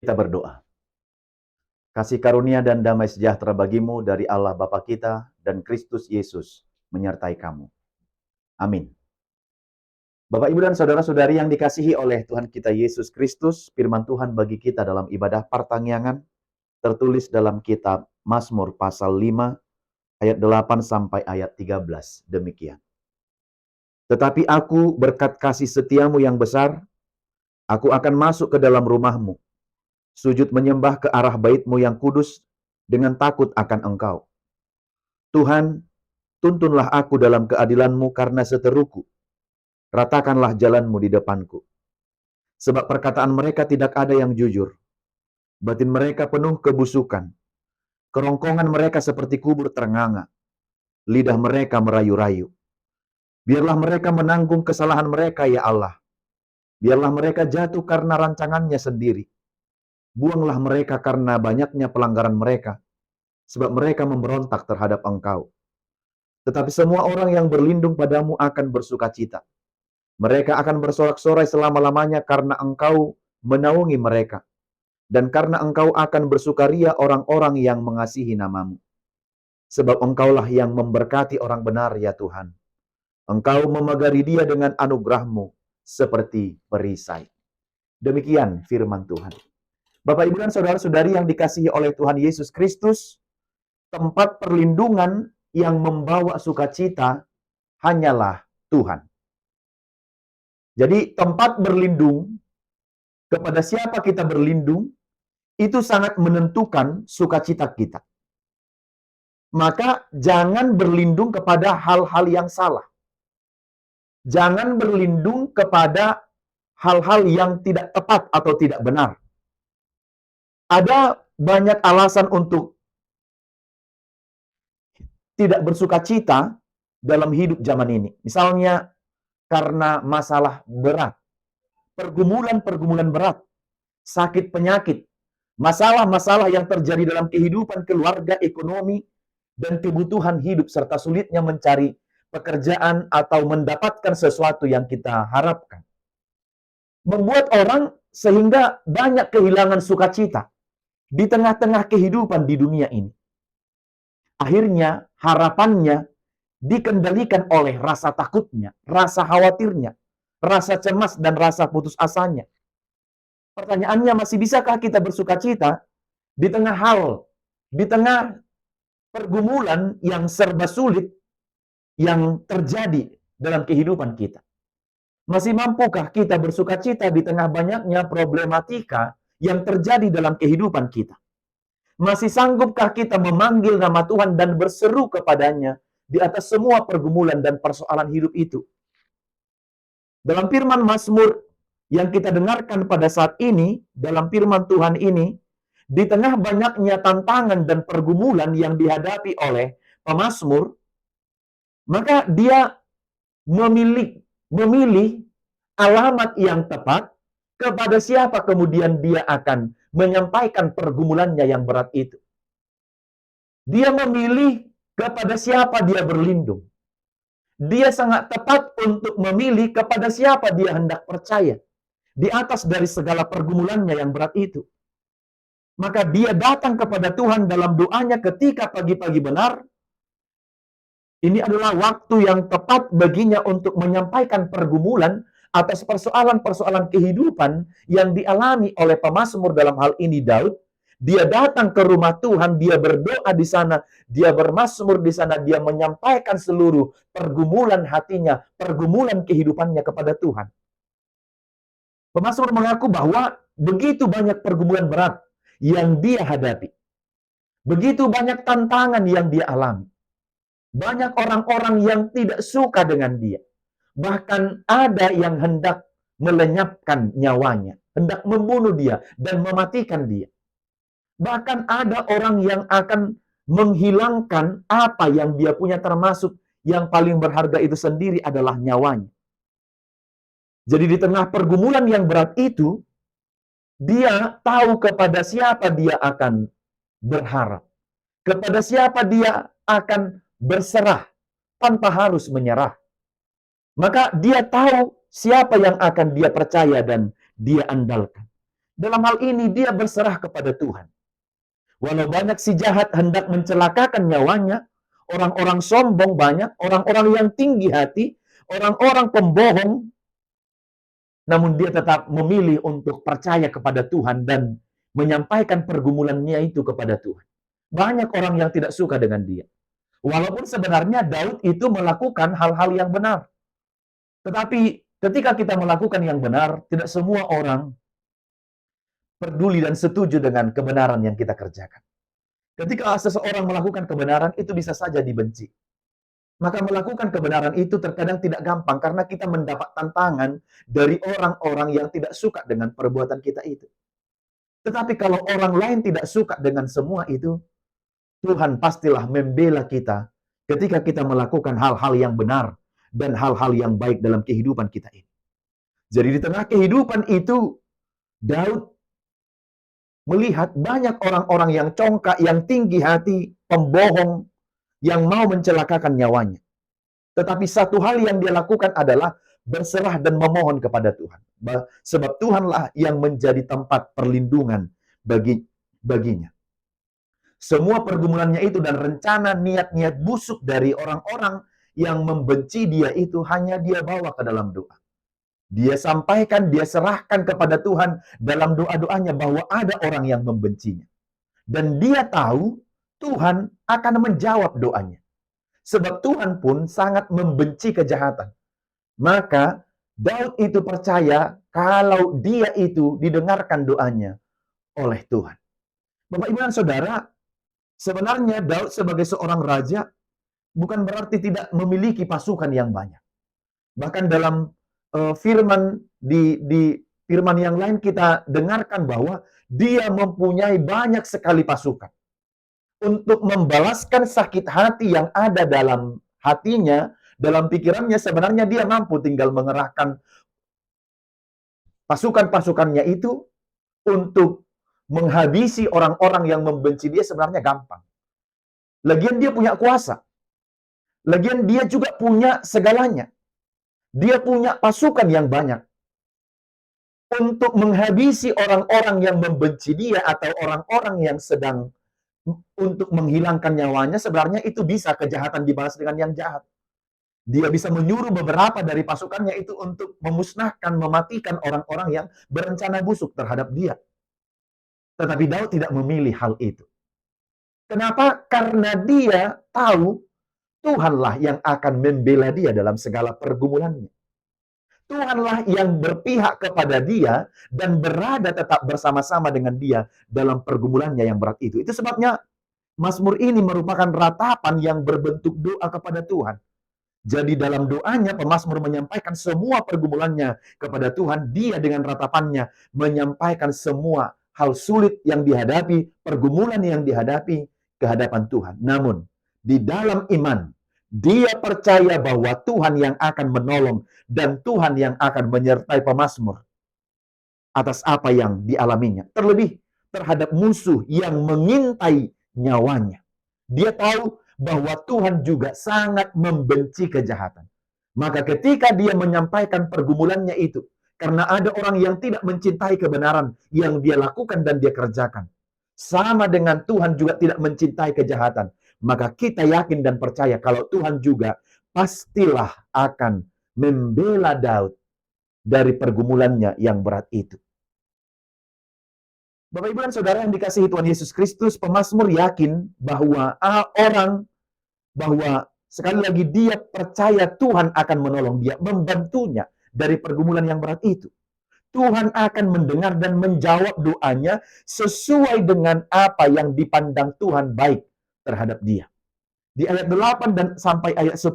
Kita berdoa. Kasih karunia dan damai sejahtera bagimu dari Allah Bapa kita dan Kristus Yesus menyertai kamu. Amin. Bapak, Ibu, dan saudara-saudari yang dikasihi oleh Tuhan kita Yesus Kristus, firman Tuhan bagi kita dalam ibadah pertangyangan tertulis dalam kitab Mazmur pasal 5 ayat 8 sampai ayat 13. Demikian. Tetapi aku berkat kasih setiamu yang besar, aku akan masuk ke dalam rumahmu, sujud menyembah ke arah bait-Mu yang kudus dengan takut akan Engkau. Tuhan, tuntunlah aku dalam keadilan-Mu karena seteruku. Ratakanlah jalan-Mu di depanku. Sebab perkataan mereka tidak ada yang jujur. Batin mereka penuh kebusukan. Kerongkongan mereka seperti kubur ternganga. Lidah mereka merayu-rayu. Biarlah mereka menanggung kesalahan mereka, ya Allah. Biarlah mereka jatuh karena rancangannya sendiri. Buanglah mereka karena banyaknya pelanggaran mereka, sebab mereka memberontak terhadap Engkau. Tetapi semua orang yang berlindung padamu akan bersukacita. Mereka akan bersorak-sorai selama-lamanya karena Engkau menaungi mereka. Dan karena Engkau akan bersukaria orang-orang yang mengasihi nama-Mu. Sebab Engkaulah yang memberkati orang benar, ya Tuhan. Engkau memagari dia dengan anugerah-Mu seperti perisai. Demikian firman Tuhan. Bapak, Ibu, dan saudara-saudari yang dikasihi oleh Tuhan Yesus Kristus, tempat perlindungan yang membawa sukacita hanyalah Tuhan. Jadi tempat berlindung, kepada siapa kita berlindung, itu sangat menentukan sukacita kita. Maka jangan berlindung kepada hal-hal yang salah. Jangan berlindung kepada hal-hal yang tidak tepat atau tidak benar. Ada banyak alasan untuk tidak bersukacita dalam hidup zaman ini. Misalnya karena masalah berat, pergumulan-pergumulan berat, sakit penyakit, masalah-masalah yang terjadi dalam kehidupan keluarga, ekonomi, dan kebutuhan hidup, serta sulitnya mencari pekerjaan atau mendapatkan sesuatu yang kita harapkan. Membuat orang sehingga banyak kehilangan sukacita di tengah-tengah kehidupan di dunia ini. Akhirnya harapannya dikendalikan oleh rasa takutnya, rasa khawatirnya, rasa cemas, dan rasa putus asanya. Pertanyaannya, masih bisakah kita bersukacita di tengah pergumulan yang serba sulit yang terjadi dalam kehidupan kita? Masih mampukah kita bersukacita di tengah banyaknya problematika yang terjadi dalam kehidupan kita? Masih sanggupkah kita memanggil nama Tuhan dan berseru kepadanya di atas semua pergumulan dan persoalan hidup itu? Dalam firman Mazmur yang kita dengarkan pada saat ini, dalam firman Tuhan ini, di tengah banyaknya tantangan dan pergumulan yang dihadapi oleh pemazmur, maka dia memilih alamat yang tepat kepada siapa kemudian dia akan menyampaikan pergumulannya yang berat itu. Dia memilih kepada siapa dia berlindung. Dia sangat tepat untuk memilih kepada siapa dia hendak percaya di atas dari segala pergumulannya yang berat itu. Maka dia datang kepada Tuhan dalam doanya ketika pagi-pagi benar. Ini adalah waktu yang tepat baginya untuk menyampaikan pergumulan atas persoalan-persoalan kehidupan yang dialami oleh pemazmur, dalam hal ini Daud. Dia datang ke rumah Tuhan, dia berdoa di sana, dia bermazmur di sana, dia menyampaikan seluruh pergumulan hatinya, pergumulan kehidupannya kepada Tuhan. Pemazmur mengaku bahwa begitu banyak pergumulan berat yang dia hadapi. Begitu banyak tantangan yang dia alami. Banyak orang-orang yang tidak suka dengan dia. Bahkan ada yang hendak melenyapkan nyawanya, hendak membunuh dia dan mematikan dia. Bahkan ada orang yang akan menghilangkan apa yang dia punya, termasuk yang paling berharga itu sendiri adalah nyawanya. Jadi di tengah pergumulan yang berat itu, dia tahu kepada siapa dia akan berharap. Kepada siapa dia akan berserah tanpa harus menyerah. Maka dia tahu siapa yang akan dia percaya dan dia andalkan. Dalam hal ini dia berserah kepada Tuhan. Walau banyak si jahat hendak mencelakakan nyawanya, orang-orang sombong banyak, orang-orang yang tinggi hati, orang-orang pembohong, namun dia tetap memilih untuk percaya kepada Tuhan dan menyampaikan pergumulannya itu kepada Tuhan. Banyak orang yang tidak suka dengan dia. Walaupun sebenarnya Daud itu melakukan hal-hal yang benar. Tetapi ketika kita melakukan yang benar, tidak semua orang peduli dan setuju dengan kebenaran yang kita kerjakan. Ketika seseorang melakukan kebenaran, itu bisa saja dibenci. Maka melakukan kebenaran itu terkadang tidak gampang karena kita mendapat tantangan dari orang-orang yang tidak suka dengan perbuatan kita itu. Tetapi kalau orang lain tidak suka dengan semua itu, Tuhan pastilah membela kita ketika kita melakukan hal-hal yang benar dan hal-hal yang baik dalam kehidupan kita ini. Jadi di tengah kehidupan itu, Daud melihat banyak orang-orang yang congkak, yang tinggi hati, pembohong, yang mau mencelakakan nyawanya. Tetapi satu hal yang dia lakukan adalah berserah dan memohon kepada Tuhan. Sebab Tuhanlah yang menjadi tempat perlindungan baginya. Semua pergumulannya itu dan rencana niat-niat busuk dari orang-orang yang membenci dia itu hanya dia bawa ke dalam doa. Dia sampaikan, dia serahkan kepada Tuhan dalam doa-doanya bahwa ada orang yang membencinya. Dan dia tahu Tuhan akan menjawab doanya. Sebab Tuhan pun sangat membenci kejahatan. Maka Daud itu percaya kalau dia itu didengarkan doanya oleh Tuhan. Bapak, Ibu, dan Saudara, sebenarnya Daud sebagai seorang raja bukan berarti tidak memiliki pasukan yang banyak. Bahkan dalam firman di firman yang lain kita dengarkan bahwa dia mempunyai banyak sekali pasukan. Untuk membalaskan sakit hati yang ada dalam hatinya, dalam pikirannya, sebenarnya dia mampu tinggal mengerahkan pasukan-pasukannya itu untuk menghabisi orang-orang yang membenci dia, sebenarnya gampang. Lagian dia punya kuasa. Lagian dia juga punya segalanya. Dia punya pasukan yang banyak. Untuk menghabisi orang-orang yang membenci dia atau orang-orang yang sedang untuk menghilangkan nyawanya, sebenarnya itu bisa kejahatan dibalas dengan yang jahat. Dia bisa menyuruh beberapa dari pasukannya itu untuk memusnahkan, mematikan orang-orang yang berencana busuk terhadap dia. Tetapi Daud tidak memilih hal itu. Kenapa? Karena dia tahu Tuhanlah yang akan membela dia dalam segala pergumulannya. Tuhanlah yang berpihak kepada dia dan berada tetap bersama-sama dengan dia dalam pergumulannya yang berat itu. Itu sebabnya Mazmur ini merupakan ratapan yang berbentuk doa kepada Tuhan. Jadi dalam doanya pemazmur menyampaikan semua pergumulannya kepada Tuhan. Dia dengan ratapannya menyampaikan semua hal sulit yang dihadapi, pergumulan yang dihadapi ke hadapan Tuhan. Namun di dalam iman, dia percaya bahwa Tuhan yang akan menolong dan Tuhan yang akan menyertai pemazmur atas apa yang dialaminya. Terlebih terhadap musuh yang mengintai nyawanya. Dia tahu bahwa Tuhan juga sangat membenci kejahatan. Maka ketika dia menyampaikan pergumulannya itu, karena ada orang yang tidak mencintai kebenaran yang dia lakukan dan dia kerjakan, sama dengan Tuhan juga tidak mencintai kejahatan, maka kita yakin dan percaya kalau Tuhan juga pastilah akan membela Daud dari pergumulannya yang berat itu. Bapak, Ibu, dan Saudara yang dikasihi Tuhan Yesus Kristus, pemazmur yakin bahwa sekali lagi dia percaya Tuhan akan menolong dia, membantunya dari pergumulan yang berat itu. Tuhan akan mendengar dan menjawab doanya sesuai dengan apa yang dipandang Tuhan baik terhadap dia. Di ayat 8 dan sampai ayat 10,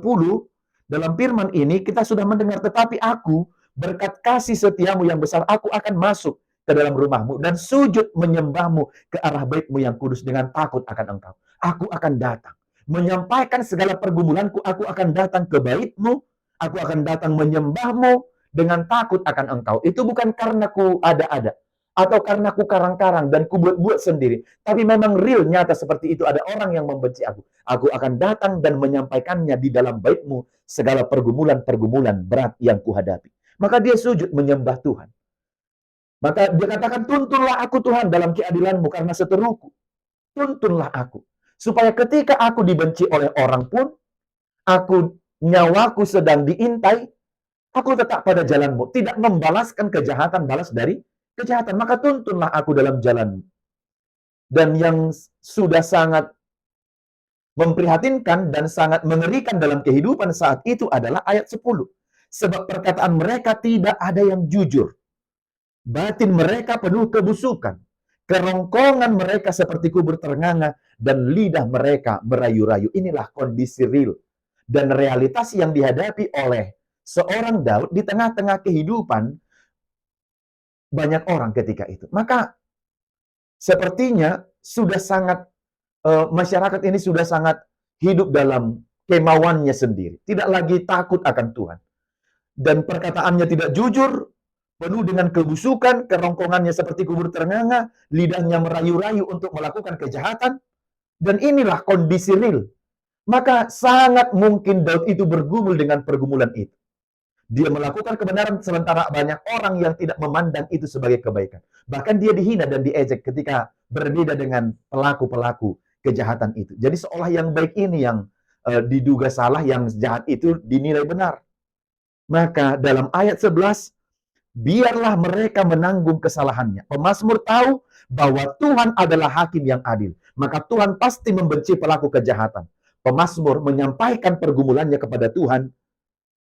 dalam firman ini kita sudah mendengar, tetapi aku berkat kasih setiamu yang besar, aku akan masuk ke dalam rumahmu dan sujud menyembahmu ke arah baitmu yang kudus dengan takut akan engkau. Aku akan datang menyampaikan segala pergumulanku, aku akan datang ke baitmu, aku akan datang menyembahmu dengan takut akan engkau. Itu bukan karena ku ada-ada atau karena ku karang-karang dan ku buat-buat sendiri, tapi memang real, nyata seperti itu. Ada orang yang membenci aku. Aku akan datang dan menyampaikannya di dalam baitmu segala pergumulan-pergumulan berat yang kuhadapi. Maka dia sujud menyembah Tuhan. Maka dia katakan, tuntunlah aku Tuhan dalam keadilan-Mu karena seteruku. Tuntunlah aku. Supaya ketika aku dibenci oleh orang pun, nyawaku sedang diintai, aku tetap pada jalan-Mu. Tidak membalaskan kejahatan, balas dari kejahatan. Maka tuntunlah aku dalam jalan-Mu. Dan yang sudah sangat memprihatinkan dan sangat mengerikan dalam kehidupan saat itu adalah ayat 10. Sebab perkataan mereka tidak ada yang jujur. Batin mereka penuh kebusukan. Kerongkongan mereka seperti kubur ternganga dan lidah mereka merayu-rayu. Inilah kondisi real dan realitas yang dihadapi oleh seorang Daud di tengah-tengah kehidupan banyak orang ketika itu. Maka sepertinya sudah sangat masyarakat ini sudah sangat hidup dalam kemauannya sendiri, tidak lagi takut akan Tuhan. Dan perkataannya tidak jujur, penuh dengan kebusukan, kerongkongannya seperti kubur ternganga, lidahnya merayu-rayu untuk melakukan kejahatan, dan inilah kondisi real. Maka sangat mungkin Daud itu bergumul dengan pergumulan itu. Dia melakukan kebenaran sementara banyak orang yang tidak memandang itu sebagai kebaikan. Bahkan dia dihina dan diejek ketika berbeda dengan pelaku-pelaku kejahatan itu. Jadi seolah yang baik ini yang diduga salah, yang jahat itu dinilai benar. Maka dalam ayat 11, biarlah mereka menanggung kesalahannya. Pemazmur tahu bahwa Tuhan adalah hakim yang adil. Maka Tuhan pasti membenci pelaku kejahatan. Pemazmur menyampaikan pergumulannya kepada Tuhan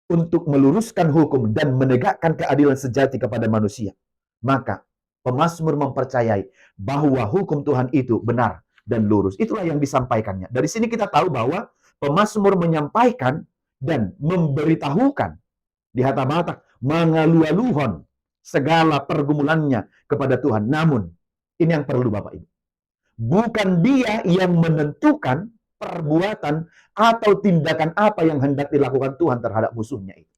untuk meluruskan hukum dan menegakkan keadilan sejati kepada manusia. Maka pemazmur mempercayai bahwa hukum Tuhan itu benar dan lurus. Itulah yang disampaikannya. Dari sini kita tahu bahwa pemazmur menyampaikan dan memberitahukan di hata-hata mengalu-aluhon segala pergumulannya kepada Tuhan. Namun, ini yang perlu Bapak Ibu. Bukan dia yang menentukan perbuatan atau tindakan apa yang hendak dilakukan Tuhan terhadap musuhnya itu.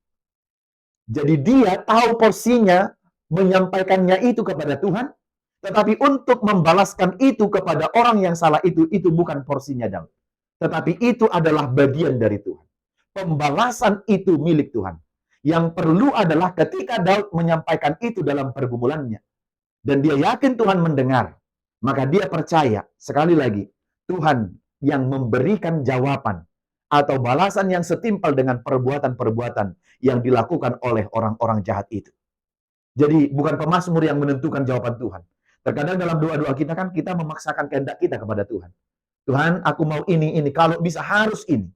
Jadi dia tahu porsinya, menyampaikannya itu kepada Tuhan, tetapi untuk membalaskan itu kepada orang yang salah itu bukan porsinya Daud. Tetapi itu adalah bagian dari Tuhan. Pembalasan itu milik Tuhan. Yang perlu adalah ketika Daud menyampaikan itu dalam pergumulannya, dan dia yakin Tuhan mendengar, maka dia percaya, sekali lagi, Tuhan yang memberikan jawaban atau balasan yang setimpal dengan perbuatan-perbuatan yang dilakukan oleh orang-orang jahat itu. Jadi bukan pemazmur yang menentukan jawaban Tuhan. Terkadang dalam doa-doa kita kan kita memaksakan kehendak kita kepada Tuhan. Tuhan, aku mau ini, kalau bisa harus ini.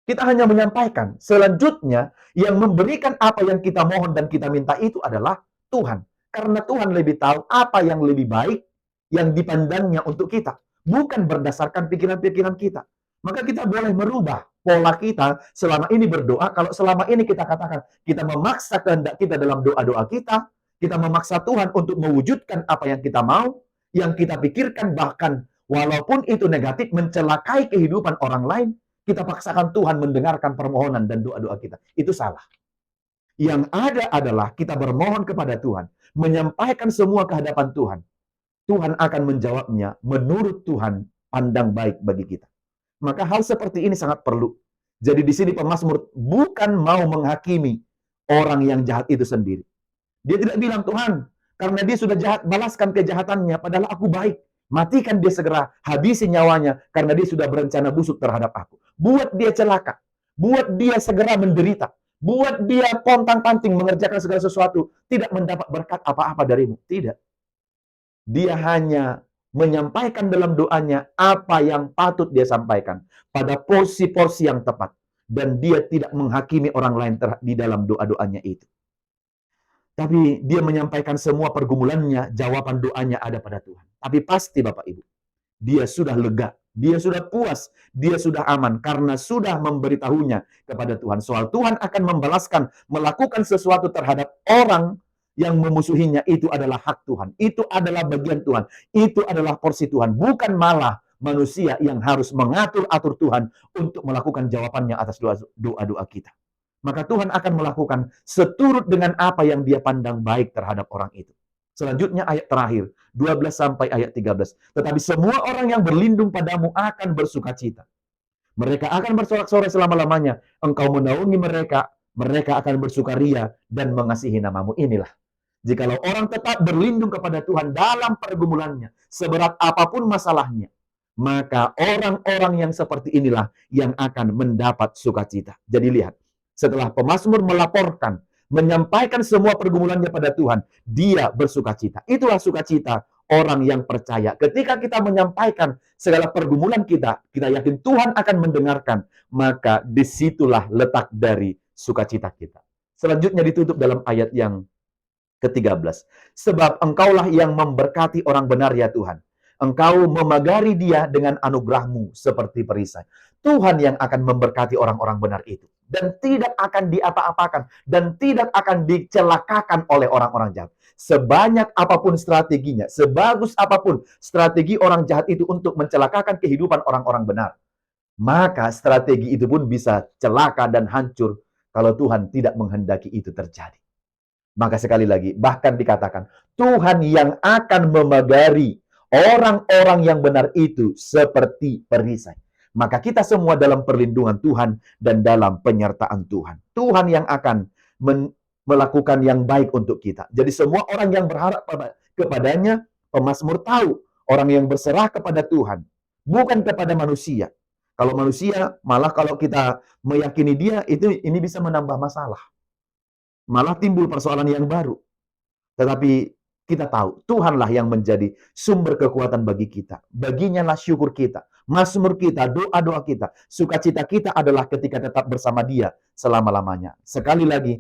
Kita hanya menyampaikan. Selanjutnya, yang memberikan apa yang kita mohon dan kita minta itu adalah Tuhan. Karena Tuhan lebih tahu apa yang lebih baik yang dipandangnya untuk kita. Bukan berdasarkan pikiran-pikiran kita. Maka kita boleh merubah pola kita selama ini berdoa. Kalau selama ini kita katakan, kita memaksa kehendak kita dalam doa-doa kita memaksa Tuhan untuk mewujudkan apa yang kita mau, yang kita pikirkan, bahkan walaupun itu negatif, mencelakai kehidupan orang lain, kita paksakan Tuhan mendengarkan permohonan dan doa-doa kita. Itu salah. Yang ada adalah kita bermohon kepada Tuhan, menyampaikan semua kehadapan Tuhan. Tuhan akan menjawabnya menurut Tuhan pandang baik bagi kita. Maka hal seperti ini sangat perlu. Jadi di sini pemazmur bukan mau menghakimi orang yang jahat itu sendiri. Dia tidak bilang, Tuhan, karena dia sudah jahat, balaskan kejahatannya, padahal aku baik. Matikan dia segera, habisi nyawanya, karena dia sudah berencana busuk terhadap aku. Buat dia celaka, buat dia segera menderita, buat dia pontang-panting mengerjakan segala sesuatu, tidak mendapat berkat apa-apa darimu. Tidak. Dia hanya menyampaikan dalam doanya apa yang patut dia sampaikan pada porsi-porsi yang tepat. Dan dia tidak menghakimi orang lain di dalam doa-doanya itu. Tapi dia menyampaikan semua pergumulannya, jawaban doanya ada pada Tuhan. Tapi pasti Bapak Ibu, dia sudah lega, dia sudah puas, dia sudah aman karena sudah memberitahunya kepada Tuhan. Soal Tuhan akan membalaskan, melakukan sesuatu terhadap orang yang memusuhinya, itu adalah hak Tuhan. Itu adalah bagian Tuhan. Itu adalah porsi Tuhan. Bukan malah manusia yang harus mengatur-atur Tuhan untuk melakukan jawabannya atas doa-doa kita. Maka Tuhan akan melakukan seturut dengan apa yang dia pandang baik terhadap orang itu. Selanjutnya ayat terakhir, 12 sampai ayat 13. Tetapi semua orang yang berlindung padamu akan bersukacita. Mereka akan bersorak-sorai selama-lamanya. Engkau menaungi mereka, mereka akan bersukaria dan mengasihi namamu. Inilah. Jikalau orang tetap berlindung kepada Tuhan dalam pergumulannya, seberat apapun masalahnya, maka orang-orang yang seperti inilah yang akan mendapat sukacita. Jadi lihat, setelah pemazmur melaporkan, menyampaikan semua pergumulannya pada Tuhan, dia bersukacita. Itulah sukacita orang yang percaya. Ketika kita menyampaikan segala pergumulan kita, kita yakin Tuhan akan mendengarkan, maka disitulah letak dari sukacita kita. Selanjutnya ditutup dalam ayat yang ke-13. Sebab engkaulah yang memberkati orang benar ya Tuhan. Engkau memagari dia dengan anugerahmu seperti perisai. Tuhan yang akan memberkati orang-orang benar itu. Dan tidak akan diapa-apakan. Dan tidak akan dicelakakan oleh orang-orang jahat. Sebanyak apapun strateginya, sebagus apapun strategi orang jahat itu untuk mencelakakan kehidupan orang-orang benar, maka strategi itu pun bisa celaka dan hancur kalau Tuhan tidak menghendaki itu terjadi. Maka sekali lagi, bahkan dikatakan, Tuhan yang akan memagari orang-orang yang benar itu seperti perisai. Maka kita semua dalam perlindungan Tuhan dan dalam penyertaan Tuhan. Tuhan yang akan melakukan yang baik untuk kita. Jadi semua orang yang berharap kepadanya, pemazmur tahu, orang yang berserah kepada Tuhan, bukan kepada manusia. Kalau manusia, malah kalau kita meyakini dia, ini bisa menambah masalah. Malah timbul persoalan yang baru. Tetapi kita tahu, Tuhanlah yang menjadi sumber kekuatan bagi kita. Baginya lah syukur kita, mazmur kita, doa-doa kita, sukacita kita adalah ketika tetap bersama Dia selama-lamanya. Sekali lagi,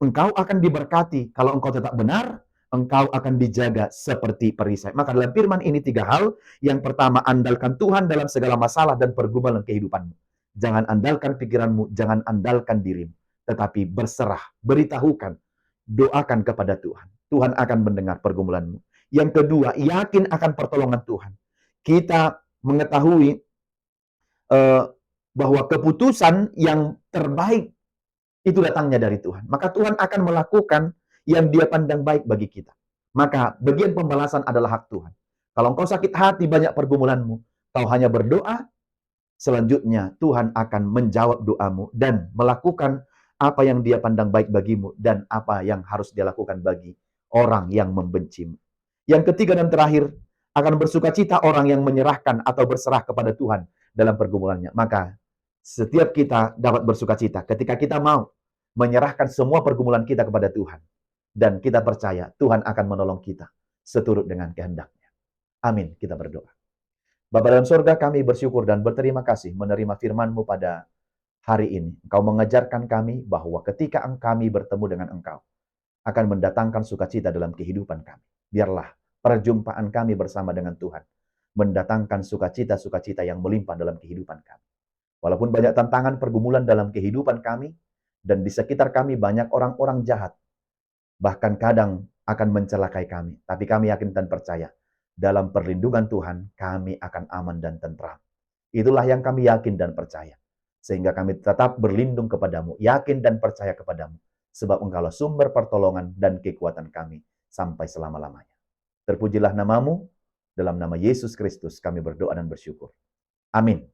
engkau akan diberkati kalau engkau tetap benar, engkau akan dijaga seperti perisai. Maka dalam firman ini 3 hal. Yang pertama, andalkan Tuhan dalam segala masalah dan pergumulan kehidupanmu. Jangan andalkan pikiranmu, jangan andalkan dirimu. Tetapi berserah, beritahukan, doakan kepada Tuhan. Tuhan akan mendengar pergumulanmu. Yang kedua, yakin akan pertolongan Tuhan. Kita mengetahui bahwa keputusan yang terbaik itu datangnya dari Tuhan. Maka Tuhan akan melakukan yang Dia pandang baik bagi kita. Maka bagian pembalasan adalah hak Tuhan. Kalau engkau sakit hati banyak pergumulanmu, kau hanya berdoa, selanjutnya Tuhan akan menjawab doamu dan melakukan apa yang Dia pandang baik bagimu dan apa yang harus Dia lakukan bagi orang yang membencimu. Yang ketiga dan terakhir, akan bersukacita orang yang menyerahkan atau berserah kepada Tuhan dalam pergumulannya. Maka setiap kita dapat bersukacita ketika kita mau menyerahkan semua pergumulan kita kepada Tuhan. Dan kita percaya Tuhan akan menolong kita seturut dengan kehendak-Nya. Amin. Kita berdoa. Bapa dalam surga, kami bersyukur dan berterima kasih menerima firman-Mu pada hari ini. Engkau mengajarkan kami bahwa ketika kami bertemu dengan Engkau, akan mendatangkan sukacita dalam kehidupan kami. Biarlah perjumpaan kami bersama dengan Tuhan mendatangkan sukacita-sukacita yang melimpah dalam kehidupan kami. Walaupun banyak tantangan pergumulan dalam kehidupan kami, dan di sekitar kami banyak orang-orang jahat, bahkan kadang akan mencelakai kami. Tapi kami yakin dan percaya, dalam perlindungan Tuhan, kami akan aman dan tentram. Itulah yang kami yakin dan percaya. Sehingga kami tetap berlindung kepadamu, yakin dan percaya kepadamu. Sebab Engkaulah sumber pertolongan dan kekuatan kami sampai selama-lamanya. Terpujilah namamu, dalam nama Yesus Kristus kami berdoa dan bersyukur. Amin.